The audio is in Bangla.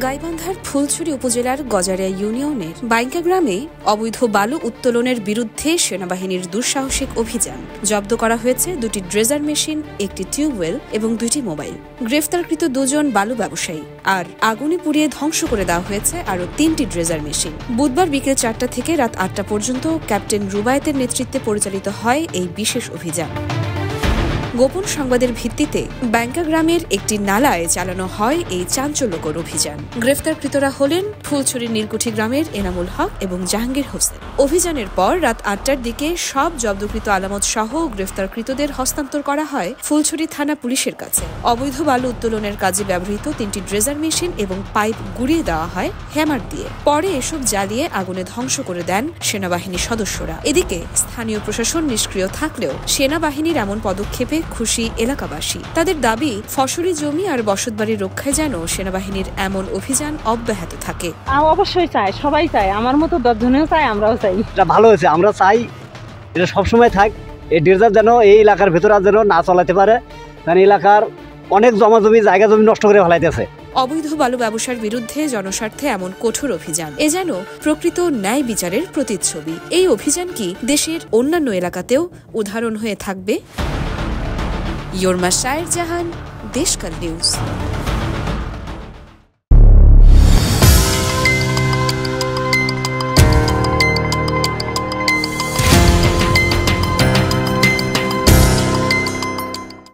গাইবান্ধার ফুলছড়ি উপজেলার গজারিয়া ইউনিয়নের বাইঙ্কা গ্রামে অবৈধ বালু উত্তোলনের বিরুদ্ধে সেনাবাহিনীর দুঃসাহসিক অভিযান। জব্দ করা হয়েছে 2টি ড্রেজার মেশিন, 1টি টিউবওয়েল এবং 2টি মোবাইল। গ্রেফতারকৃত 2 জন বালু ব্যবসায়ী। আর আগুনে পুড়িয়ে ধ্বংস করে দেওয়া হয়েছে আরও 3টি ড্রেজার মেশিন। বুধবার বিকেল 4টা থেকে রাত 8টা পর্যন্ত ক্যাপ্টেন রুবায়েতের নেতৃত্বে পরিচালিত হয় এই বিশেষ অভিযান। গোপন সংবাদের ভিত্তিতে বাইঙ্কা গ্রামের একটি নালায় চালানো হয় এই চাঞ্চল্যকর অভিযান। গ্রেফতারকৃতরা হলেন ফুলছড়ির নীলকুঠি গ্রামের এনামুল হক এবং জাহাঙ্গীর হোসেন। অভিযানের পর রাত 8টার দিকে সব জব্দকৃত আলামত সহ গ্রেফতারকৃতদের হস্তান্তর করা হয় ফুলছড়ি থানা পুলিশের কাছে। অবৈধ বালু উত্তোলনের কাজে ব্যবহৃত 3টি ড্রেজার মেশিন এবং পাইপ গুড়িয়ে দেওয়া হয় হ্যামার দিয়ে। পরে এসব জ্বালিয়ে আগুনে ধ্বংস করে দেন সেনাবাহিনীর সদস্যরা। এদিকে স্থানীয় প্রশাসন নিষ্ক্রিয় থাকলেও সেনাবাহিনীর এমন পদক্ষেপে খুশি এলাকাবাসী। তাদের দাবি, ফসলি জমি আর বসতবাড়ি রক্ষায় যেন সেনাবাহিনীর এমন অভিযান অব্যাহত থাকে। অবশ্যই চাই, সবাই চায়, আমার মতো 10 জনেও চায়, আমরাও চাই। এটা ভালো হয়েছে, আমরা চাই এটা সবসময় থাক। এই ড্রেজার যেন এই এলাকার ভেতরে যেন না চলাতে পারে, কারণ এলাকার অনেক জমি জায়গা জমি নষ্ট করে ফেলাইতেছে। অবৈধ বালু ব্যবসার বিরুদ্ধে জনস্বার্থে এমন কঠোর অভিযান এ যেন প্রকৃত ন্যায় বিচারের প্রতিচ্ছবি। এই অভিযান কি দেশের অন্যান্য এলাকাতেও উদাহরণ হয়ে থাকবে? योरमा शायर जहान, देश का न्यूज।